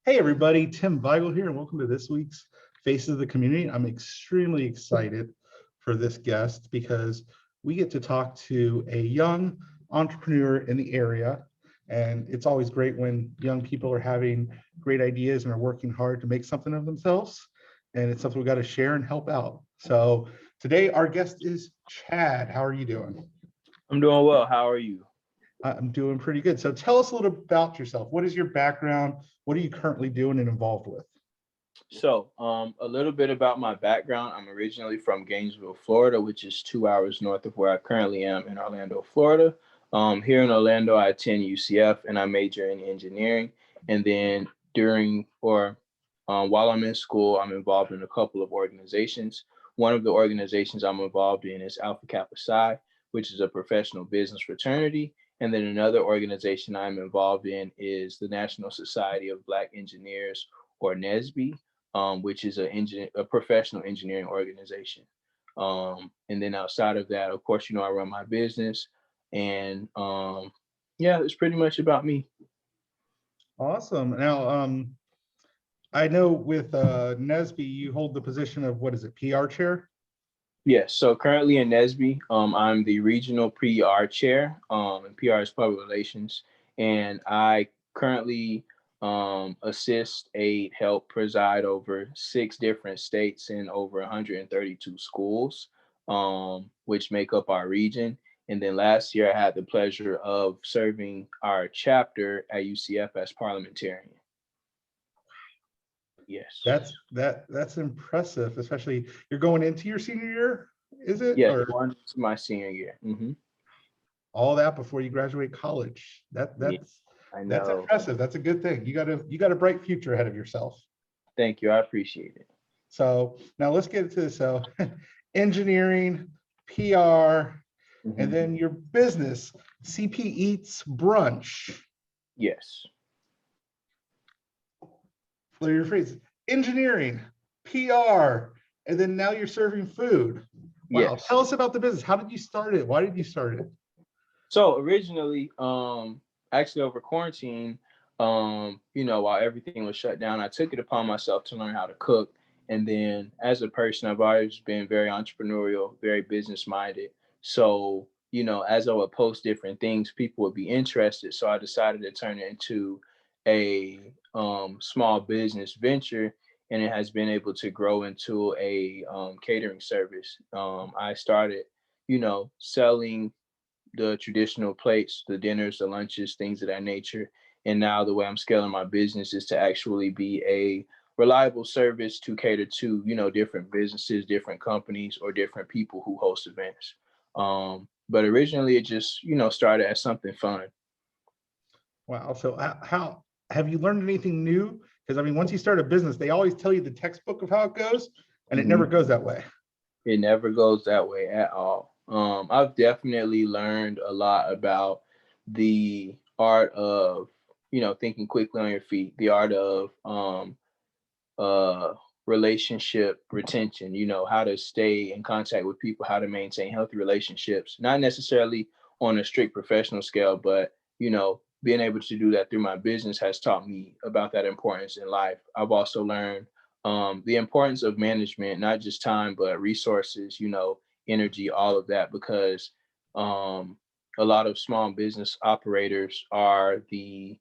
Hey everybody, Tim Weigel here, and welcome to this week's Faces of the Community. I'm extremely excited for this guest because we get to talk to a young entrepreneur in the area, and it's always great when young people are having great ideas and are working hard to make something of themselves, and it's something we got to share and help out. So today our guest is Chad. How are you doing? I'm doing well. How are you? I'm doing pretty good. So tell us a little about yourself. What is your background? What are you currently doing and involved with? A little bit about my background. I'm originally from Gainesville, Florida, which is 2 hours north of where I currently am in Orlando, Florida. Here in Orlando, I attend UCF and I major in engineering. And then while I'm in school, I'm involved in a couple of organizations. One of the organizations I'm involved in is Alpha Kappa Psi, which is a professional business fraternity. And then another organization I'm involved in is the National Society of Black Engineers, or NSBE, which is a professional engineering organization. And then outside of that, of course, I run my business, and yeah, it's pretty much about me. Awesome. Now, I know with NSBE, you hold the position of, what is it, PR chair? Yes. So currently in NSBE, I'm the regional PR chair, and PR is public relations, and I currently assist, aid, help preside over 6 different states and over 132 schools, which make up our region. And then last year, I had the pleasure of serving our chapter at UCF as parliamentarian. Yes. That's impressive, especially you're going into your senior year, is it? Yes, Or going to my senior year. all that before you graduate college. Yeah, I That's know. impressive. That's a good thing. You got a bright future ahead of yourself. Thank you. I appreciate it. So now let's get into this. So engineering, PR, and Mhm. then your business, CP Eats Brunch. Yes. What are your phrases? Engineering, PR, and then now you're serving food. Wow. Yes. Tell us about the business. How did you start it? Why did you start it? So originally, actually over quarantine, while everything was shut down, I took it upon myself to learn how to cook. And then as a person, I've always been very entrepreneurial, very business minded. So, as I would post different things, people would be interested. So I decided to turn it into a small business venture, and it has been able to grow into a catering service. I started, selling the traditional plates, the dinners, the lunches, things of that nature. And now the way I'm scaling my business is to actually be a reliable service to cater to, different businesses, different companies, or different people who host events. But originally it just, started as something fun. Wow. So how have you learned anything new? Because I mean, once you start a business, they always tell you the textbook of how it goes, and it never Mhm. goes that way. It never goes that way at all. I've definitely learned a lot about the art of, thinking quickly on your feet, the art of uh relationship retention, how to stay in contact with people, how to maintain healthy relationships, not necessarily on a strict professional scale, but being able to do that through my business has taught me about that importance in life. I've also learned the importance of management, not just time but resources, energy, all of that, because um a lot of small business operators are the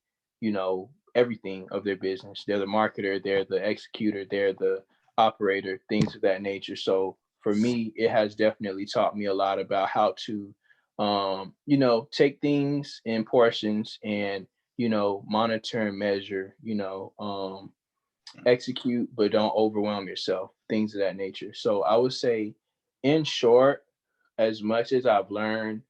everything of their business. They're the marketer, they're the executor, they're the operator, things of that nature. So for me, it has definitely taught me a lot about how to, take things in portions and, monitor and measure, execute, but don't overwhelm yourself, things of that nature. So I would say, in short, as much as I've learned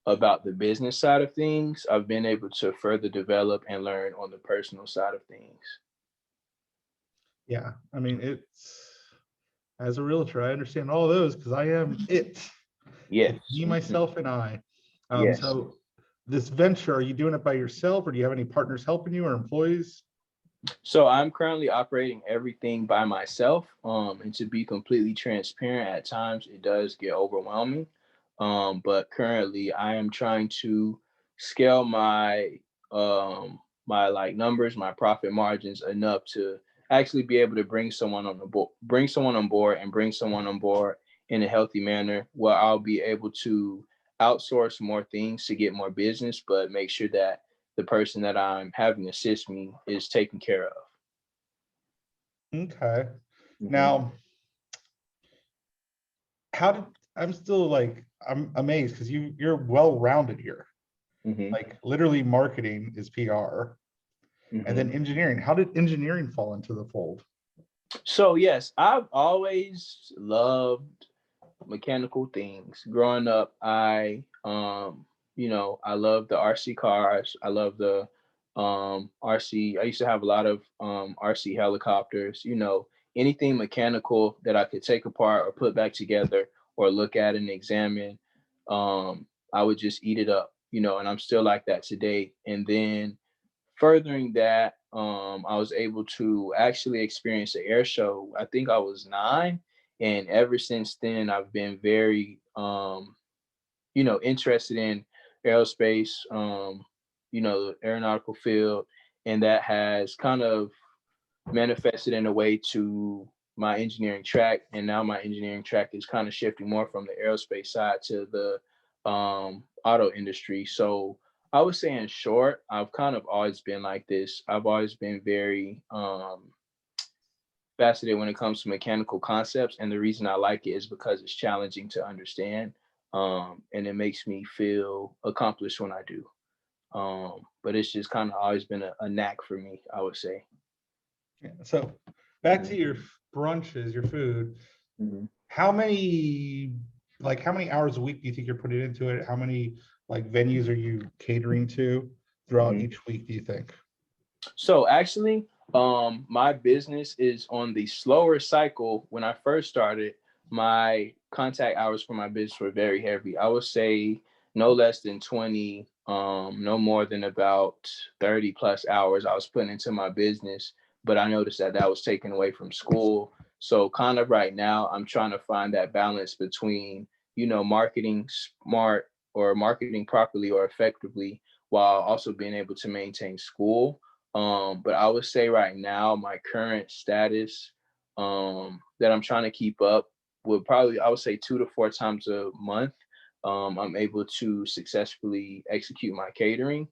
about the business side of things, I've been able to further develop and learn on the personal side of things. Yeah. I mean, it's as a realtor, I understand all those because I am it. Yes. It's me, Mhm. myself, and I. Yes. So this venture, are you doing it by yourself or do you have any partners helping you or employees? So I'm currently operating everything by myself. And to be completely transparent, at times it does get overwhelming. But currently I am trying to scale my my like numbers, my profit margins enough to actually be able to bring someone on the board, and bring someone on board in a healthy manner where I'll be able to outsource more things to get more business, but make sure that the person that I'm having assist me is taken care of. Okay. Hmm. Now, how did I'm still like I'm amazed because you're well rounded here. Hmm. Like literally marketing is PR and Hmm. then engineering. How did engineering fall into the fold? So yes, I've always loved mechanical things. Growing up, I love the RC cars. I love the RC. I used to have a lot of RC helicopters. Anything mechanical that I could take apart or put back together or look at and examine. I would just eat it up. And I'm still like that today. And then furthering that, I was able to actually experience an air show. I think I was 9, and ever since then, I've been very, interested in aerospace, the aeronautical field, and that has kind of manifested in a way to my engineering track. And now my engineering track is kind of shifting more from the aerospace side to the auto industry. So I would say, in short, I've kind of always been like this. I've always been very fascinated when it comes to mechanical concepts. And the reason I like it is because it's challenging to understand, and it makes me feel accomplished when I do. But it's just kind of always been a knack for me, I would say. Yeah. So back to Mhm. your brunches, your food. Mhm. How many how many hours a week do you think you're putting into it? How many like venues are you catering to throughout Mhm. each week, do you think? So actually, my business is on the slower cycle. When I first started, my contact hours for my business were very heavy. I would say no less than 20, no more than about 30 plus hours I was putting into my business. But I noticed that that was taken away from school. So kind of right now, I'm trying to find that balance between, marketing smart or marketing properly or effectively while also being able to maintain school. But I would say right now, my current status, that I'm trying to keep up would probably, I would say, 2 to 4 times a month. I'm able to successfully execute my catering.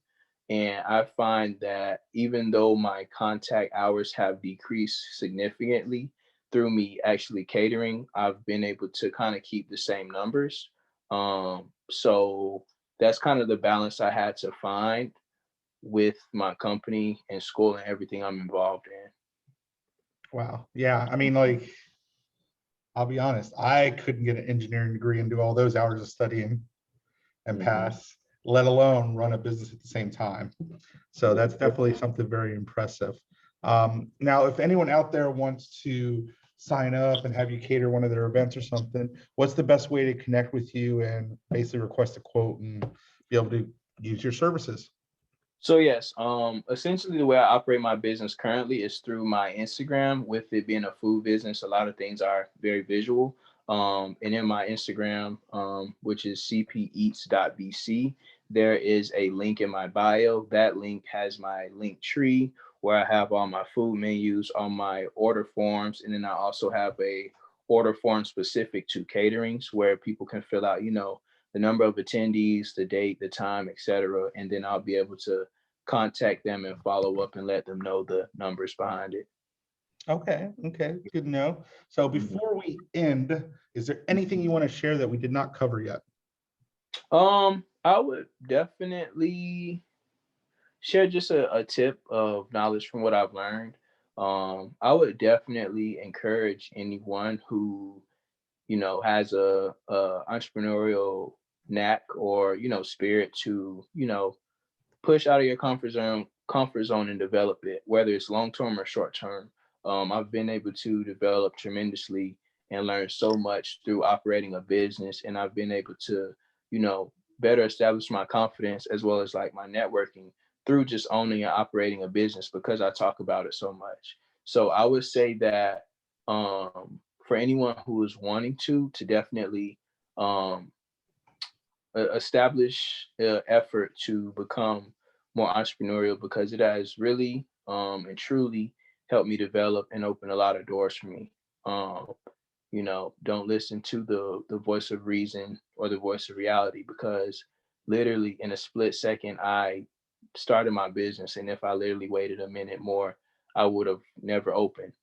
And I find that even though my contact hours have decreased significantly through me actually catering, I've been able to kind of keep the same numbers. So that's kind of the balance I had to find with my company and school and everything I'm involved in. Wow. Yeah. I mean, like, I'll be honest, I couldn't get an engineering degree and do all those hours of studying and Hmm. pass, let alone run a business at the same time. So that's definitely something very impressive. Now, if anyone out there wants to sign up and have you cater one of their events or something, what's the best way to connect with you and basically request a quote and be able to use your services? So yes, essentially the way I operate my business currently is through my Instagram. With it being a food business, a lot of things are very visual. And in my Instagram, which is cpeats.bc, there is a link in my bio. That link has my link tree where I have all my food menus, all my order forms, and then I also have a order form specific to caterings where people can fill out, the number of attendees, the date, the time, etc. And then I'll be able to contact them and follow up and let them know the numbers behind it. Okay, okay, good to know. So Mhm. before we end, is there anything you want to share that we did not cover yet? I would definitely share just a tip of knowledge from what I've learned. I would definitely encourage anyone who, has a entrepreneurial knack or, spirit to, push out of your comfort zone and develop it, whether it's long term or short term. I've been able to develop tremendously and learn so much through operating a business, and I've been able to, you know, better establish my confidence as well as like my networking through just owning and operating a business because I talk about it so much. So I would say that, for anyone who is wanting to definitely um, establish effort to become more entrepreneurial because it has really and truly helped me develop and open a lot of doors for me. Um, don't listen to the voice of reason or the voice of reality, because literally in a split second I started my business, and if I literally waited a minute more, I would have never opened.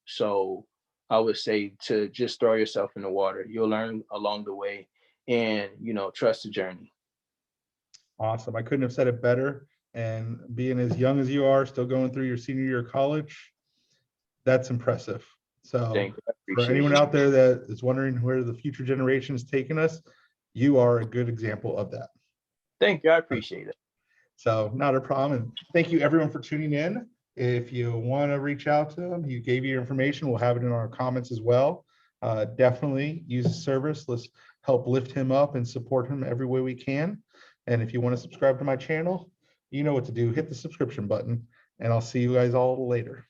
So I would say to just throw yourself in the water. You'll learn along the way, and trust the journey. Awesome. I couldn't have said it better. And being as young as you are, still going through your senior year of college, that's impressive. So Thank you. I for anyone appreciate you. out there that is wondering where the future generation is taking us, you are a good example of that. Thank you. I appreciate it. So not a problem. And thank you everyone for tuning in. If you want to reach out to them, you gave your information. We'll have it in our comments as well. Definitely use the service. Let's help lift him up and support him every way we can. And if you want to subscribe to my channel, you know what to do. Hit the subscription button, and I'll see you guys all later.